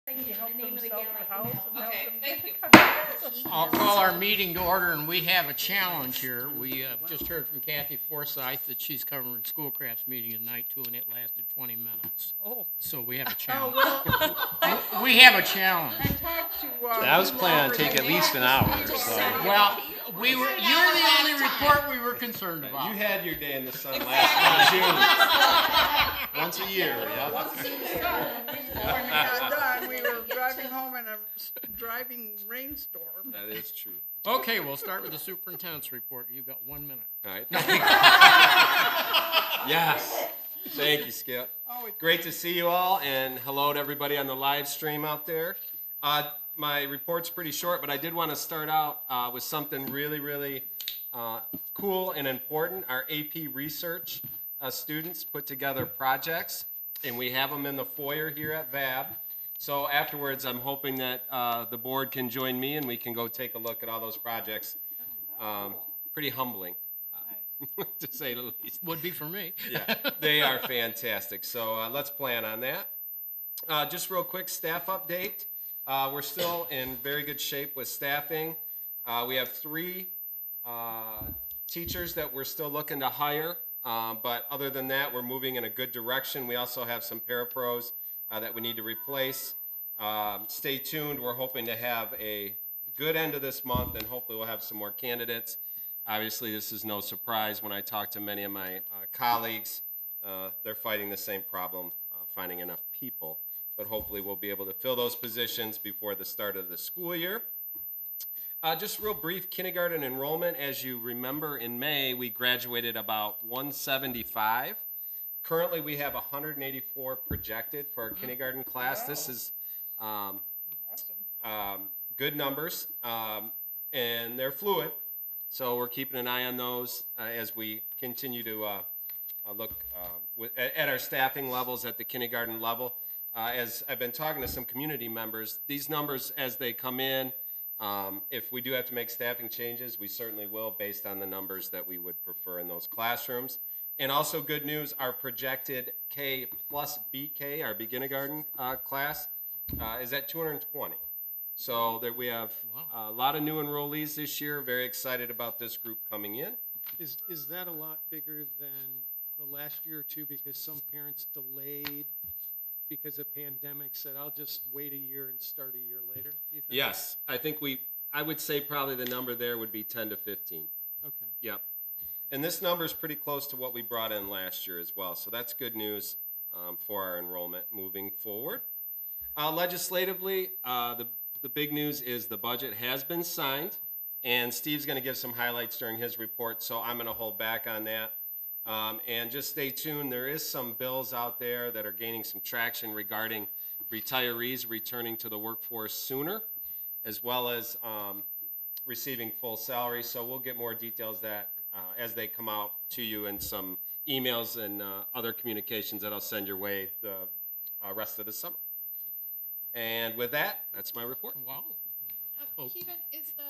He helped The name of the himself gal at I house emailed. and helped Okay, him thank get you. I'll call our meeting to order, and we have a challenge here. We just heard from Kathy Forsyth that she's covering school crafts meeting tonight too, and it lasted 20 minutes. Oh. So we have a challenge. Well, We have a challenge. I talked to, I was planning on taking at least an hour, so. Well, you're the only report we were concerned You about. had your day in the sun last June. Once a year, yeah. when we got done, we were driving home in a driving rainstorm. That is true. Okay, we'll start with the superintendent's report. You've got 1 minute. All right. Yes. Thank you, Skip. Great to see you all, and hello to everybody on the live stream out there. My report's pretty short, but I did want to start out with something really cool and important. Our AP research students put together projects, and we have them in the foyer here at VAB. So afterwards, I'm hoping that the board can join me, and we can go take a look at all those projects. Pretty humbling, to say the least. Would be for me. Yeah, they are fantastic. So let's plan on that. Just real quick, staff update. We're still in very good shape with staffing. We have 3 teachers that we're still looking to hire, but other than that, we're moving in a good direction. We also have some parapros that we need to replace. Stay tuned. We're hoping to have a good end of this month, and hopefully we'll have some more candidates. Obviously, this is no surprise when I talk to many of my colleagues. They're fighting the same problem, finding enough people. But hopefully we'll be able to fill those positions before the start of the school year. Just real brief, kindergarten enrollment. As you remember, in May, we graduated about 175. Currently, we have 184 projected for our kindergarten class. Wow. This is Awesome. Good numbers, and they're fluid. So we're keeping an eye on those as we continue to look at our staffing levels at the kindergarten level. As I've been talking to some community members, these numbers as they come in, if we do have to make staffing changes, we certainly will based on the numbers that we would prefer in those classrooms. And also good news, our projected K plus BK, our beginnergarten class, is at 220. So that we have a lot of new enrollees this year. Very excited about this group coming in. Is that a lot bigger than the last year or two because some parents delayed because of pandemic, said I'll just wait a year and start a year later? You think? Yes, I would say probably the number there would be 10 to 15. Okay. Yep. And this number is pretty close to what we brought in last year as well. So that's good news for our enrollment moving forward. Legislatively, the big news is the budget has been signed, and Steve's going to give some highlights during his report, so I'm going to hold back on that. And just stay tuned. There is some bills out there that are gaining some traction regarding retirees returning to the workforce sooner, as well as receiving full salary. So we'll get more details that as they come out to you in some emails and other communications that I'll send your way the rest of the summer. And with that, that's my report. Wow. Kevin, is the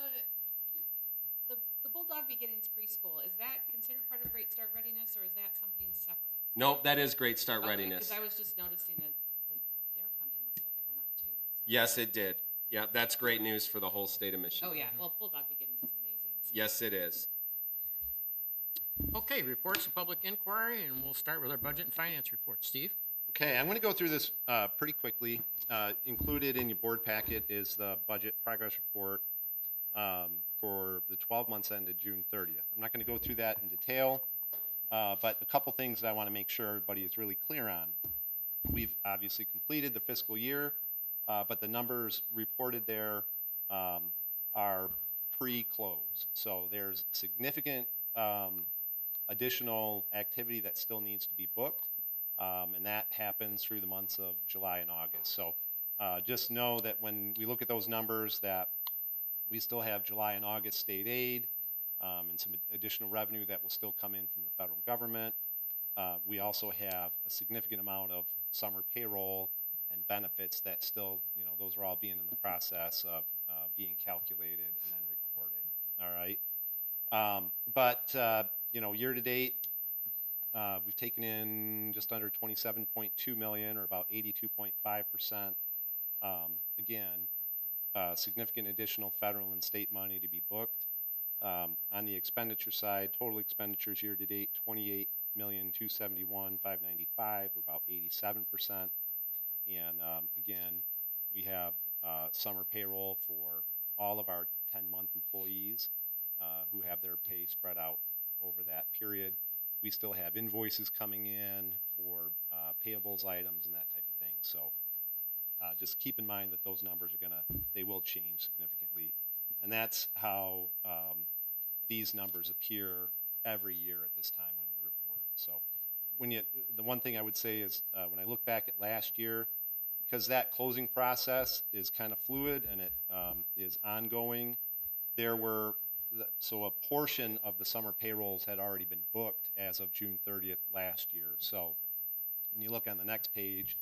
Bulldog Beginnings preschool, is that considered part of Great Start Readiness, or is that something separate? Nope, that is Great Start Readiness. Because I was just noticing that their funding looks like it went up too. So. Yes, it did. Yeah, that's great news for the whole state of Michigan. Oh yeah, well, Bulldog Beginnings is amazing. So. Yes, it is. Okay, reports of public inquiry, and we'll start with our budget and finance report. Steve? Okay, I'm going to go through this pretty quickly. Included in your board packet is the budget progress report for the 12 months ended June 30th. I'm not going to go through that in detail, but a couple things that I want to make sure everybody is really clear on. We've obviously completed the fiscal year, but the numbers reported there are pre-close. So there's significant additional activity that still needs to be booked. And that happens through the months of July and August. So just know that when we look at those numbers that we still have July and August state aid and some additional revenue that will still come in from the federal government. We also have a significant amount of summer payroll and benefits that still, those are all being in the process of being calculated and then recorded. All right. But year to date, we've taken in just under $27.2 million, or about 82.5% Again, significant additional federal and state money to be booked. On the expenditure side, total expenditures year to date, 28,271,595, or about 87%. And again, we have summer payroll for all of our 10-month employees who have their pay spread out over that period. We still have invoices coming in for payables items and that type of thing. So just keep in mind that those numbers are they will change significantly. And that's how these numbers appear every year at this time when we report. So the one thing I would say is when I look back at last year, because that closing process is kind of fluid and it is ongoing, so a portion of the summer payrolls had already been booked as of June 30th last year. So when you look on the next page,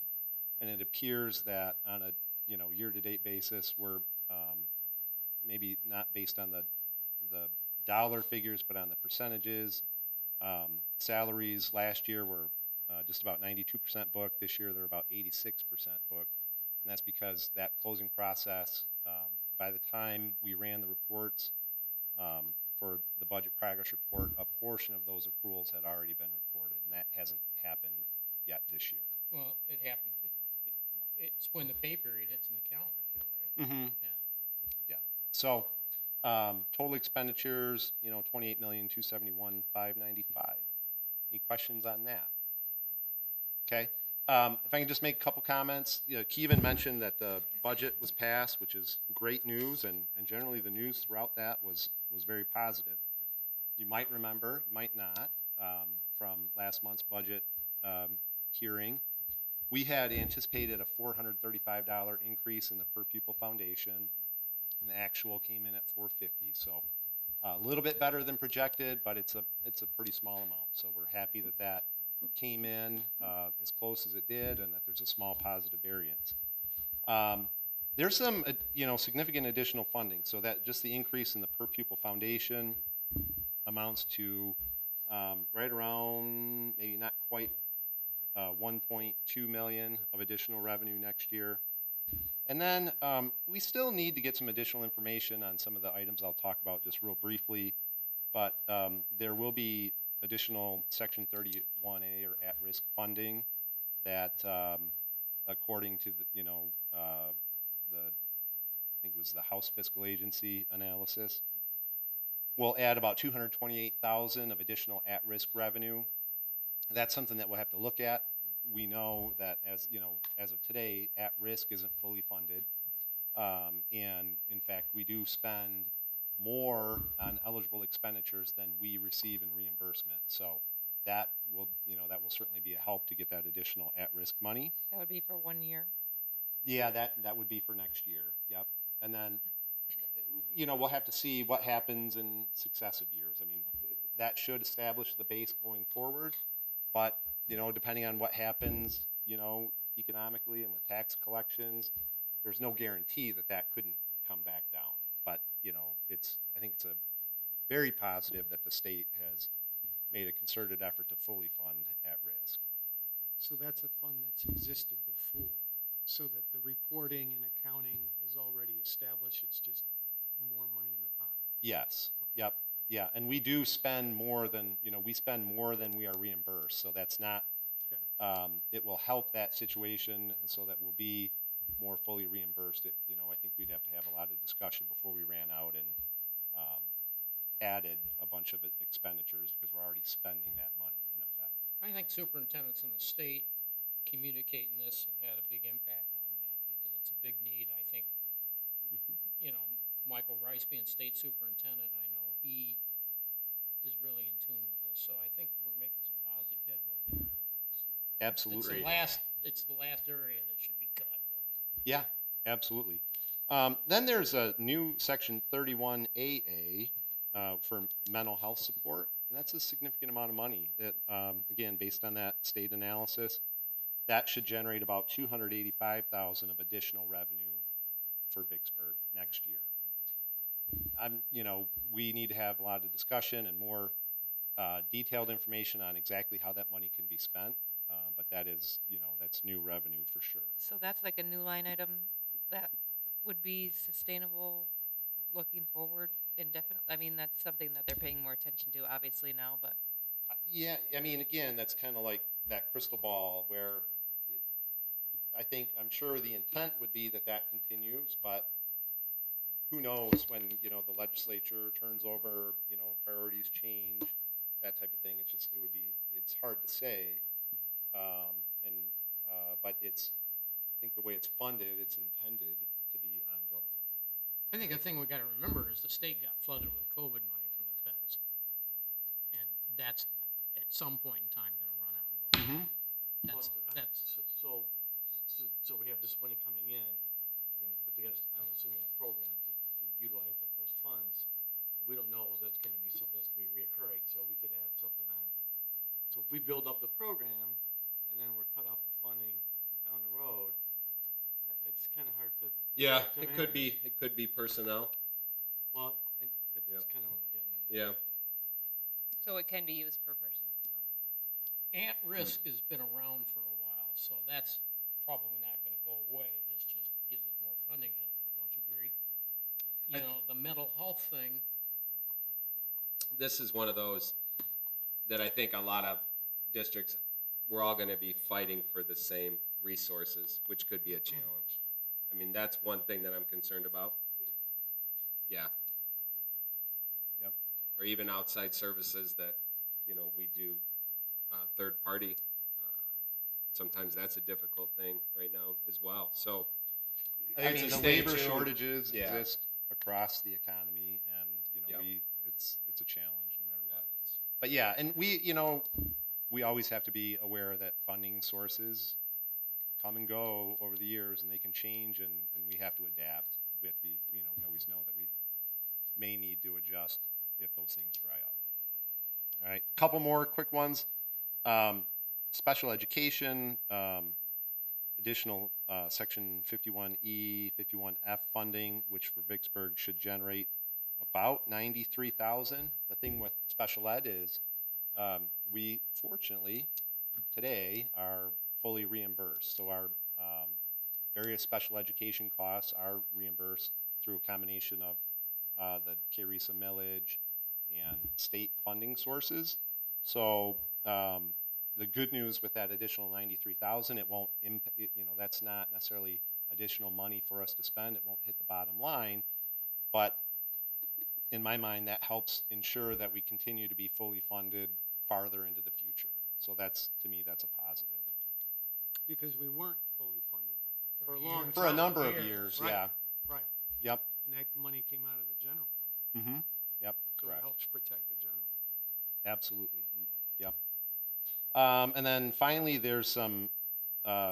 and it appears that on a year-to-date basis, we're maybe not based on the dollar figures, but on the percentages. Salaries last year were just about 92% booked. This year they're about 86% booked, and that's because that closing process, by the time we ran the reports for the budget progress report, a portion of those accruals had already been recorded, and that hasn't happened yet this year. Well, it happened, it's when the pay period hits in the calendar too, right? Mm-hmm. Yeah. Yeah. So total expenditures, 28,271,595. Any questions on that? Okay. If I can just make a couple comments. Kevin mentioned that the budget was passed, which is great news, and generally the news throughout that was very positive. You might remember, you might not, from last month's budget hearing, we had anticipated a $435 increase in the per pupil foundation, and the actual came in at $450. So a little bit better than projected, but it's a pretty small amount. So we're happy that came in as close as it did, and that there's a small positive variance. There's some significant additional funding, so that just the increase in the per pupil foundation amounts to right around, maybe not quite 1.2 million of additional revenue next year. And then we still need to get some additional information on some of the items I'll talk about just real briefly, but there will be additional Section 31A or at-risk funding that, according to the I think it was the House Fiscal Agency analysis, will add about $228,000 of additional at-risk revenue. That's something that we'll have to look at. We know that as of today, at-risk isn't fully funded, and in fact, we do spend more on eligible expenditures than we receive in reimbursement. So that will certainly be a help to get that additional at-risk money. That would be for 1 year? Yeah, that would be for next year. Yep. And then, we'll have to see what happens in successive years. I mean, that should establish the base going forward, but, depending on what happens, economically and with tax collections, there's no guarantee that couldn't come back down. But, I think it's a very positive that the state has made a concerted effort to fully fund at risk. So that's a fund that's existed before, so that the reporting and accounting is already established, it's just more money in the pot? Yes, okay. Yep, yeah, and we do spend more than, we spend more than we are reimbursed, so that's not, okay. It will help that situation, and so that we'll be more fully reimbursed. I think we'd have to have a lot of discussion before we ran out and added a bunch of expenditures, because we're already spending that money in effect. I think superintendents in the state communicating this have had a big impact on that, because it's a big need. I think, Michael Rice being state superintendent, I know he is really in tune with this, so I think we're making some positive headway there. Absolutely. It's the last area that should be cut, really. Yeah, absolutely. Then there's a new Section 31AA for mental health support, and that's a significant amount of money that, again, based on that state analysis, that should generate about $285,000 of additional revenue for Vicksburg next year. We need to have a lot of discussion and more detailed information on exactly how that money can be spent, but that is, that's new revenue for sure. So that's like a new line item that would be sustainable looking forward indefinitely? I mean, that's something that they're paying more attention to, obviously, now, but. Yeah, I mean, again, that's kind of like that crystal ball where I'm sure the intent would be that that continues, but who knows when, the legislature turns over, priorities change, that type of thing. It's hard to say. But I think the way it's funded, it's intended to be ongoing. I think the thing we gotta remember is the state got flooded with COVID money from the feds. And that's, at some point in time, gonna run out and go. That's, So we have this money coming in, we're gonna put together, I'm assuming, a program to utilize those funds. But we don't know if that's gonna be something that's gonna be reoccurring, so we could have something on. So if we build up the program, and then we're cut off the funding down the road, it's kinda hard to. Yeah, to it could manage. be personnel. Well, that's Yep. kinda what I'm getting at. Yeah. So it can be used per person. at-risk has been around for a while, so that's probably not gonna go away. This just gives us more funding in it, don't you agree? The mental health thing, This is one of those that I think a lot of districts, we're all going to be fighting for the same resources, which could be a challenge. I mean, that's one thing that I'm concerned about. Yeah. Yep. Or even outside services that, we do third party. Sometimes that's a difficult thing right now as well. So I it's mean, a the stay labor tuned. shortages Yeah. exist across the economy, and Yep. it's a challenge no matter what. But yeah, and we always have to be aware that funding sources come and go over the years, and they can change, and we have to adapt. We have to be, we always know that we may need to adjust if those things dry up. All right, couple more quick ones. Special education, additional section 51E, 51F funding, which for Vicksburg should generate about 93,000. The thing with special ed is we fortunately today are fully reimbursed. So our various special education costs are reimbursed through a combination of the KRESA millage and state funding sources. So the good news with that additional 93,000, it won't, that's not necessarily additional money for us to spend. It won't hit the bottom line, but in my mind, that helps ensure that we continue to be fully funded farther into the future. So to me, that's a positive. Because we weren't fully funded for a long time. For a number of years, Right. yeah. Right, Yep. and that money came out of the general fund, Mm-hmm. Yep, so it correct. helps protect the general. Absolutely. Yep. And then finally, there's some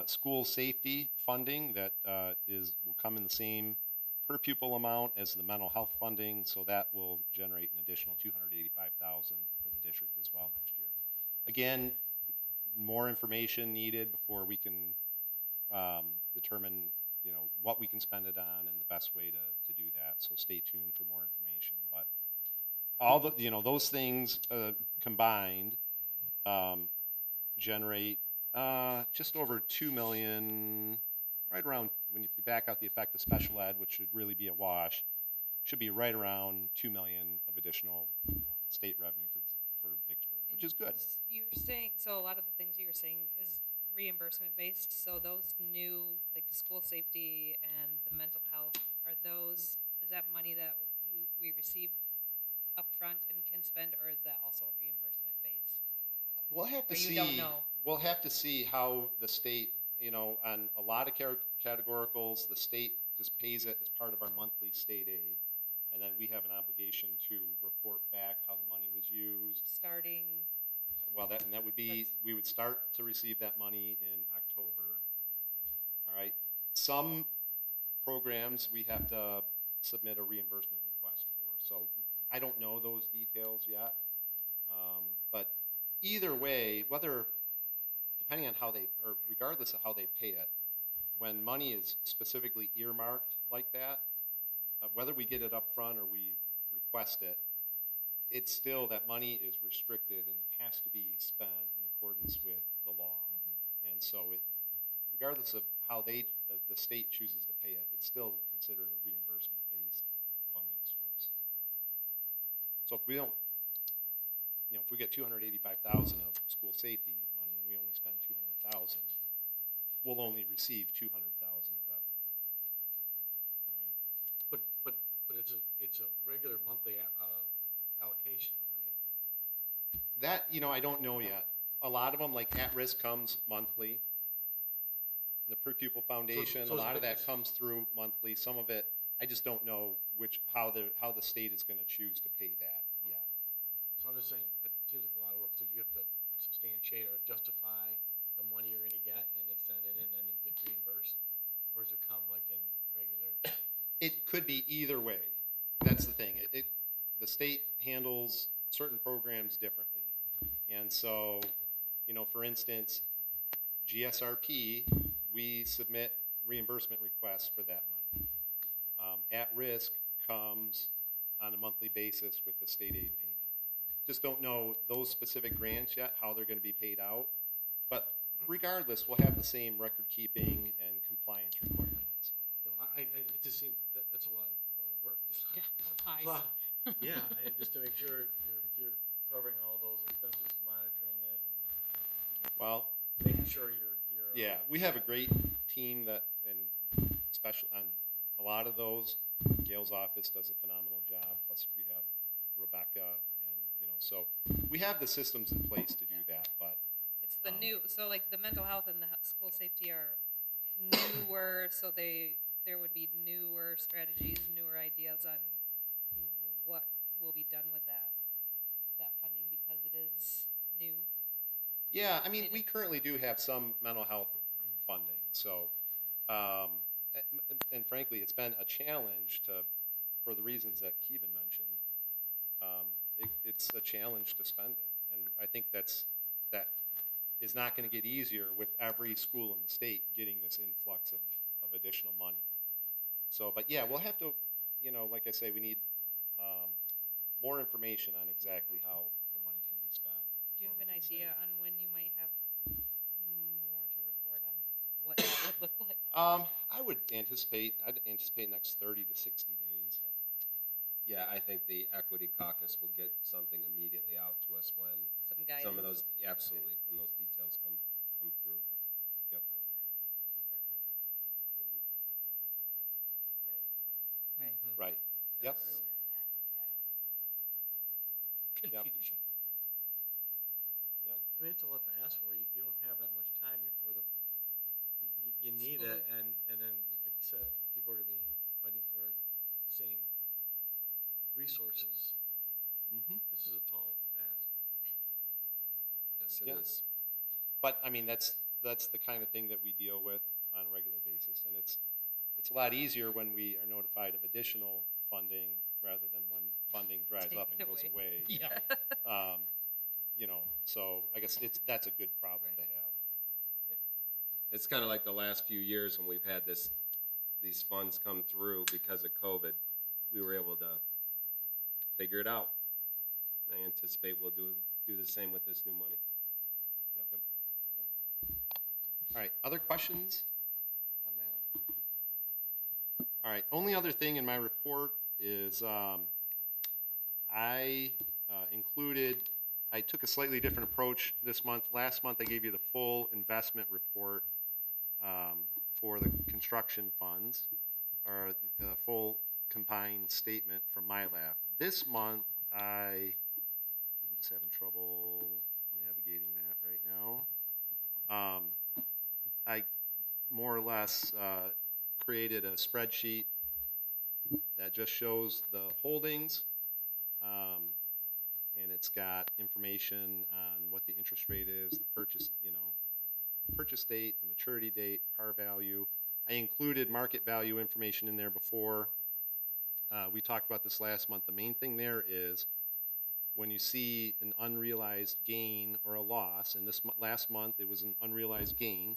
school safety funding that will come in the same per pupil amount as the mental health funding, so that will generate an additional $285,000 for the district as well next year. Again, more information needed before we can determine, what we can spend it on and the best way to do that. So stay tuned for more information. But all those things combined generate just over 2 million, right around, when you back out the effect of special ed, which should really be a wash, should be right around 2 million of additional state revenue for Vicksburg, which is good. You're saying, so a lot of the things that you're saying is reimbursement based, so those new, like the school safety and the mental health, is that money that we receive upfront and can spend, or is that also reimbursement based? We'll have to Or you see. don't know? We'll have to see how the state, on a lot of categoricals, the state just pays it as part of our monthly state aid. And then we have an obligation to report back how the money was used. Starting, Well, that would be, we would start to receive that money in October. All right. Some programs we have to submit a reimbursement request for. So I don't know those details yet. But either way, depending on or regardless of how they pay it, when money is specifically earmarked like that, whether we get it up front or we request it, it's still, that money is restricted and it has to be spent in accordance with the law. And so regardless of the state chooses to pay it, it's still considered a reimbursement-based funding source. So if we don't, if we get 285,000 of school safety money and we only spend 200,000, we'll only receive 200,000 of revenue. All right. But it's a regular monthly, allocation, right? That, I don't know yet. A lot of them, like at-risk comes monthly. The per pupil foundation, So a lot of that it's- comes through monthly. Some of it, I just don't know how the state is gonna choose to pay that yet. So I'm just saying, that seems like a lot of work, so you have to substantiate or justify the money you're gonna get, and they send it in, and then you get reimbursed? Or does it come like in regular? It could be either way. That's the thing. The state handles certain programs differently. And so, for instance, GSRP, we submit reimbursement requests for that money. At-risk comes on a monthly basis with the state aid payment. Just don't know those specific grants yet, how they're gonna be paid out. But regardless, we'll have the same record keeping and compliance requirements. It just seems, that's a lot of work. Pies. Yeah, and just to make sure you're covering all those expenses, monitoring it, Well, and making sure you're. yeah, we have a great team and special on a lot of those. Gail's office does a phenomenal job, plus we have Rebecca, and, so we have the systems in place to do that, but It's the so like the mental health and the school safety are newer, so there would be newer strategies, newer ideas on what will be done with that funding because it is new. yeah, I mean, we currently do have some mental health funding, so, and frankly, it's been a challenge for the reasons that Keevan mentioned. It's a challenge to spend it, and I think that is not gonna get easier with every school in the state getting this influx of additional money. So, but yeah, we'll have to, like I say, we need, more information on exactly how the money can be spent. Do you have before an we can say. idea on when you might have more to report on what that would look like? I'd anticipate next 30 to 60 days. Yeah, I think the equity caucus will get something immediately out to us when Some guidance? some of those, absolutely, when those details come through. Yep. Right. Right. Yep. Confusion. Yep. I mean, it's a lot to ask for. You don't have that much time before you need School. it, and then, like you said, people are gonna be fighting for the same resources. Mm-hmm. This is a tall task. Yes, it Yeah. is. But I mean, that's the kind of thing that we deal with on a regular basis, and it's a lot easier when we are notified of additional funding rather than when funding dries Take up it and goes away. away. Yeah. So I guess that's a good problem to have. It's kind of like the last few years when we've had these funds come through because of COVID. We were able to figure it out. I anticipate we'll do the same with this new money. Yep. All right, other questions on that? All right, only other thing in my report is I took a slightly different approach this month. Last month I gave you the full investment report for the construction funds, or the full combined statement from MyLab. This month I'm just having trouble navigating that right now. I more or less created a spreadsheet that just shows the holdings, and it's got information on what the interest rate is, the purchase date, the maturity date, par value. I included market value information in there before. We talked about this last month. The main thing there is when you see an unrealized gain or a loss, and last month it was an unrealized gain,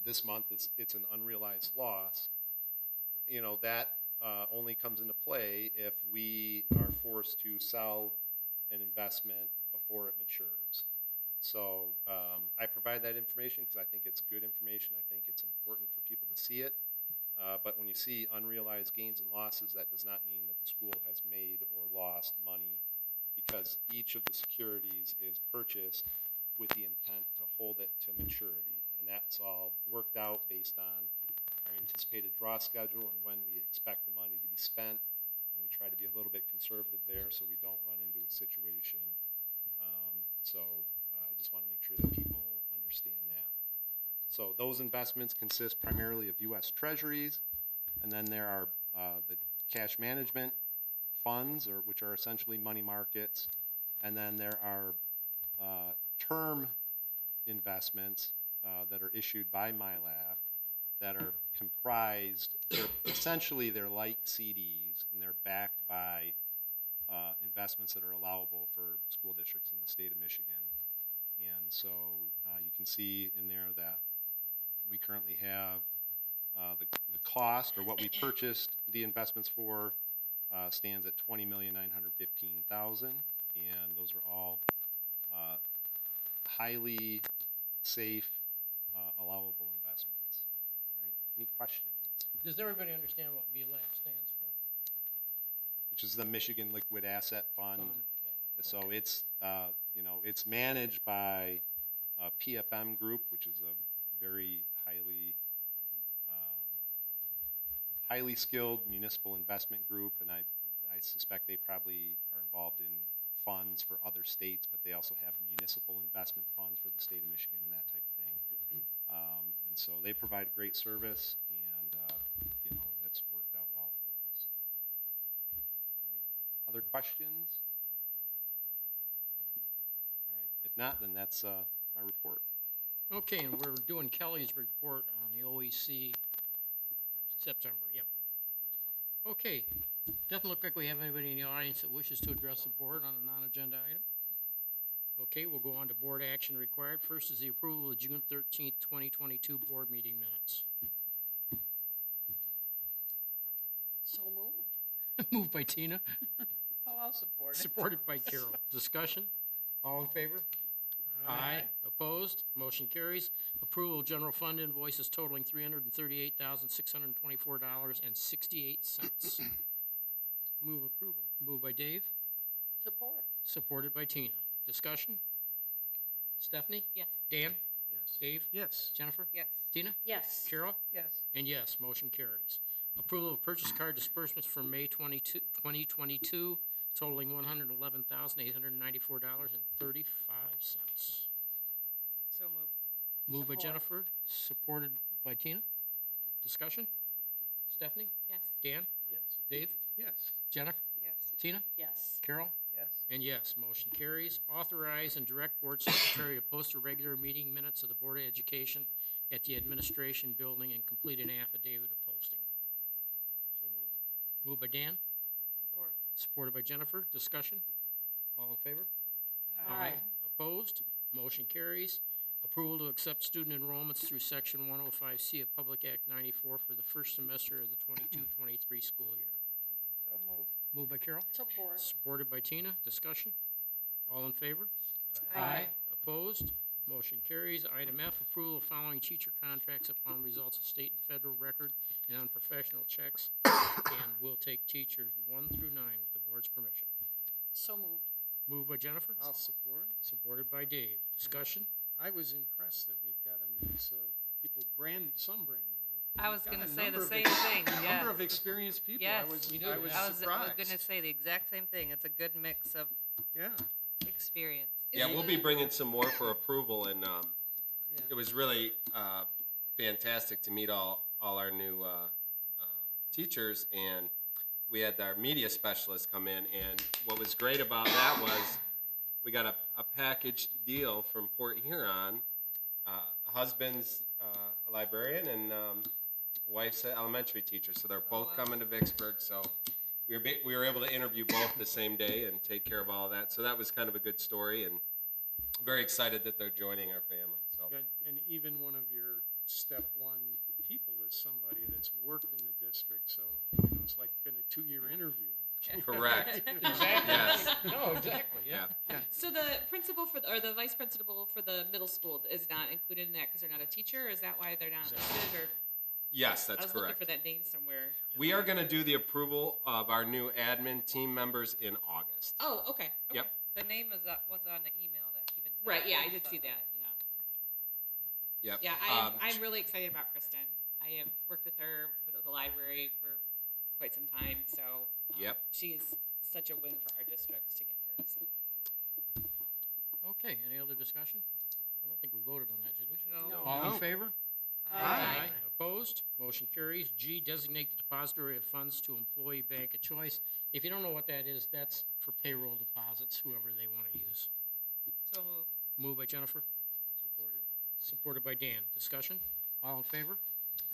this month it's an unrealized loss, that only comes into play if we are forced to sell an investment before it matures. So I provide that information because I think it's good information. I think it's important for people to see it. But when you see unrealized gains and losses, that does not mean that the school has made or lost money, because each of the securities is purchased with the intent to hold it to maturity. And that's all worked out based on our anticipated draw schedule and when we expect the money to be spent. And we try to be a little bit conservative there so we don't run into a situation. I just want to make sure that people understand that. So those investments consist primarily of U.S. Treasuries, and then there are the cash management funds, which are essentially money markets, and then there are term investments that are issued by MyLab that are comprised, they're like CDs, and they're backed by investments that are allowable for school districts in the state of Michigan. And so you can see in there that we currently have the cost, or what we purchased the investments for, stands at $20,915,000, and those are all highly safe, allowable investments. All right. Any questions? Does everybody understand what BLAB stands for? Which is the Michigan Liquid Asset Fund. Yeah. So it's, it's managed by PFM Group, which is a very highly skilled municipal investment group, and I suspect they probably are involved in funds for other states, but they also have municipal investment funds for the state of Michigan and that type of thing. And so they provide great service, and that's worked out well for us. All right. Other questions? All right. If not, then that's my report. Okay, and we're doing Kelly's report on the OEC September, yep. Okay, doesn't look like we have anybody in the audience that wishes to address the board on a non-agenda item. Okay, we'll go on to board action required. First is the approval of June 13th, 2022 board meeting minutes. So moved. Moved by Tina, Oh, I'll support it. supported by Carol. Discussion? All in favor? Aye. Opposed? Motion carries. Approval of general fund invoices totaling $338,624.68. Move approval. Moved by Dave, Support. supported by Tina. Discussion? Stephanie? Yes. Dan? Yes. Dave? Yes. Jennifer? Yes. Tina? Yes. Carol? Yes. And yes, motion carries. Approval of purchase card disbursements for May 2022 totaling $111,894.35. So moved. Moved by Support. Jennifer, supported by Tina. Discussion? Stephanie? Yes. Dan? Yes. Dave? Yes. Jennifer? Yes. Tina? Yes. Carol? Yes. And yes, motion carries. Authorize and direct board secretary to post a regular meeting minutes of the Board of Education at the administration building and complete an affidavit of posting. So moved. Moved by Dan, Support. supported by Jennifer. Discussion? All in favor? Aye. Opposed? Motion carries. Approval to accept student enrollments through Section 105C of Public Act 94 for the first semester of the 22-23 school year. So moved. Moved by Carol, Support. supported by Tina. Discussion? All in favor? Aye. Opposed? Motion carries. Item F, approval of following teacher contracts upon results of state and federal record and on professional checks. And will take teachers 1 through 9 with the board's permission. So moved. Moved by Jennifer, I'll support. supported by Dave. Discussion? I was impressed that we've got a mix of people some brand new. I was We've got gonna a say the number of same thing, A yeah. number of experienced people. Yes. I was We do. I was surprised. gonna say the exact same thing. It's a good mix of Yeah. experience. Yeah, we'll be bringing some more for approval, and Yeah. it was really fantastic to meet all our new teachers, and we had our media specialist come in, and what was great about that was we got a package deal from Port Huron. Husband's a librarian, and wife's an elementary teacher, so they're both wow. coming to Vicksburg, so we were able to interview both the same day and take care of all of that, so that was kind of a good story, and very excited that they're joining our family, so. And even one of your step one people is somebody that's worked in the district, so it's like been a 2-year interview. Correct. Exactly. Yes. No, exactly, yeah. So the principal or the vice principal for the middle school is not included in that because they're not a teacher? Is that why they're not listed, or? Yes, I that's was looking correct. for that name somewhere. We are going to do the approval of our new admin team members in August. Oh, okay. Yep. The name was on the email that Kevin sent. Right, yeah, I did see that, yeah. Yep. Yeah, I'm really excited about Kristen. I have worked with her for the library for quite some time, so. Yep. She's such a win for our districts to get her, so. Okay, any other discussion? I don't think we voted on that, did we? No. All in No. favor? Aye. Opposed? Motion carries. G, designate the depository of funds to employee bank of choice. If you don't know what that is, that's for payroll deposits, whoever they want to use. So moved. Moved by Jennifer. Supported by Dan. Discussion? All in favor?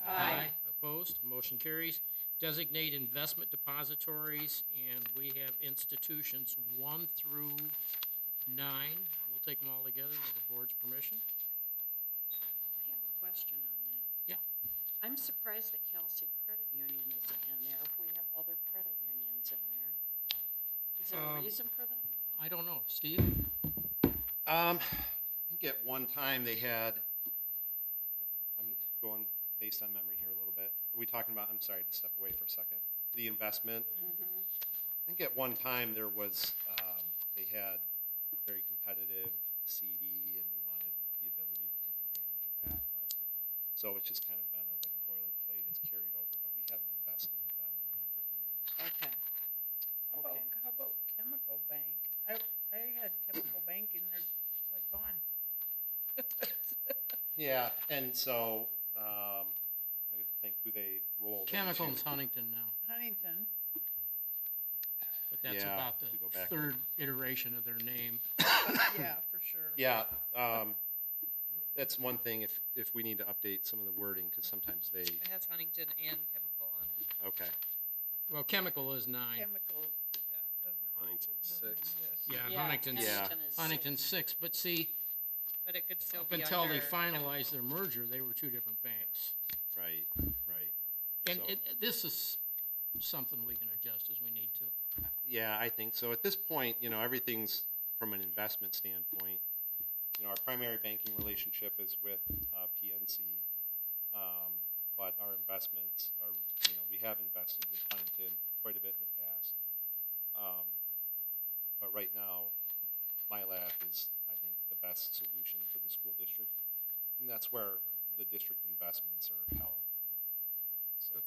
Aye. Opposed? Motion carries. Designate investment depositories, and we have institutions 1 through 9. We'll take them all together with the board's permission. I have a question on that. Yeah. I'm surprised that Cal State Credit Union isn't in there if we have other credit unions in there. Is there a reason for that? I don't know. Steve? I think at one time they had, I'm going based on memory here a little bit. Are we talking about, I'm sorry to step away for a second, the investment? I think at one time there was, they had very competitive CD and we wanted the ability to take advantage of that. But, so it's just kind of been like a boilerplate, it's carried over, but we haven't invested with them in a number of years. Okay. Okay. How about Chemical Bank? I had Chemical Bank in there, like, gone. Yeah, and so, I think who they rolled into. Chemical's Huntington now, Huntington, but that's Yeah, about we go back. the third iteration of their name. yeah, for sure. Yeah, that's one thing, if we need to update some of the wording, because sometimes they, It has Huntington and Chemical on it. okay. Well, Chemical is 9. Chemical, doesn't Huntington, 6. exist. Yeah, Huntington's, Yeah. Huntington's 6, but see, But it could still up be until they under finalized their merger, they were 2 different banks. Right, right. And So- this is something we can adjust as we need to. Yeah, I think so. At this point, everything's from an investment standpoint. Our primary banking relationship is with PNC, but our investments are, we have invested with Huntington quite a bit in the past. But right now, MyLab is, I think, the best solution for the school district, and that's where the district investments are held. So,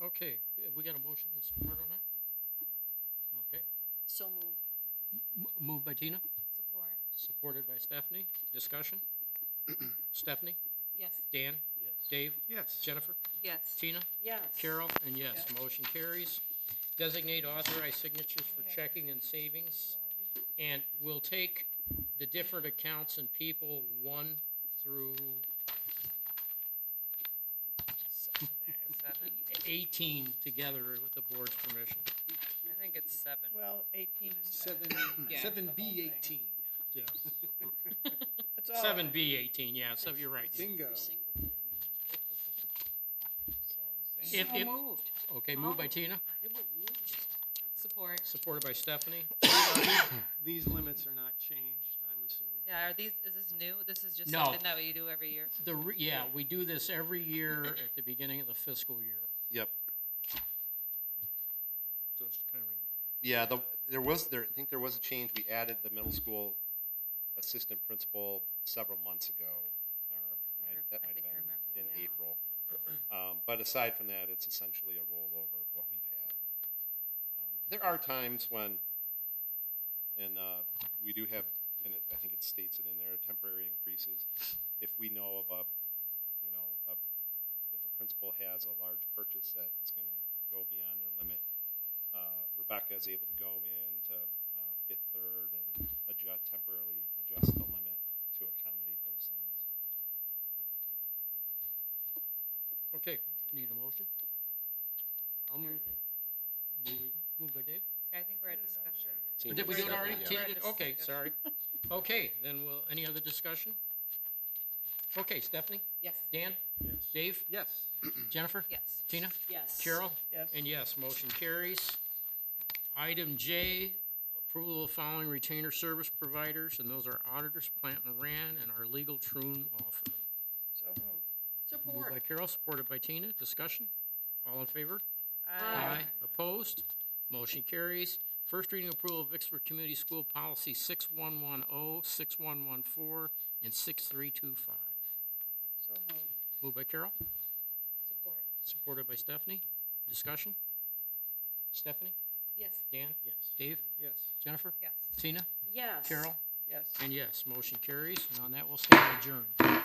Okay, have we got a motion and support on that? Okay, So moved. moved by Tina, Support. supported by Stephanie. Discussion? Stephanie? Yes. Dan? Yes. Dave? Yes. Jennifer? Yes. Tina? Yes. Carol? And yes, motion carries. Designate authorized signatures for checking and savings. And we'll take the different accounts and people 1 through 7. 18 together with the board's permission. I think it's 7. Well, 18 is. Yeah. 7B18. Yeah. It's all- 7B 18, yeah, so you're right. Bingo. Every single thing. If- So if- moved. Okay, moved by Tina, I will move this. Support. supported by Stephanie. These limits are not changed, I'm assuming. Yeah, is this new? This is just No. something that you do every year? Yeah, we do this every year at the beginning of the fiscal year. yep. So it's kind of, Yeah, I think there was a change. We added the middle school assistant principal several months ago. That I might have think I been remember in that. April. But aside from that, it's essentially a rollover of what we've had. There are times when, and we do have, and I think it states it in there, temporary increases. If we know of if a principal has a large purchase that is going to go beyond their limit, Rebecca is able to go into Fifth Third and temporarily adjust the limit to accommodate those things. okay, need a motion? I'll move. Moved by Dave? I think we're at discussion. Did we do it already? Yeah. Tina We're did? at Okay, discussion. sorry. Okay, then any other discussion? Okay, Stephanie? Yes. Dan? Yes. Dave? Yes. Jennifer? Yes. Tina? Yes. Carol? Yes. And yes, motion carries. Item J, approval of following retainer service providers, and those are auditors, Plant Moran, and our legal Troon law firm. So moved. Moved by Support. Carol, supported by Tina. Discussion? All in favor? Aye. Opposed? Motion carries. First reading approval of Vicksburg Community School Policy 6110, 6114, and 6325. So moved. Moved by Carol, Support. supported by Stephanie. Discussion? Stephanie? Yes. Dan? Yes. Dave? Yes. Jennifer? Yes. Tina? Yes. Carol? Yes. And yes, motion carries. And on that, we'll stand adjourned.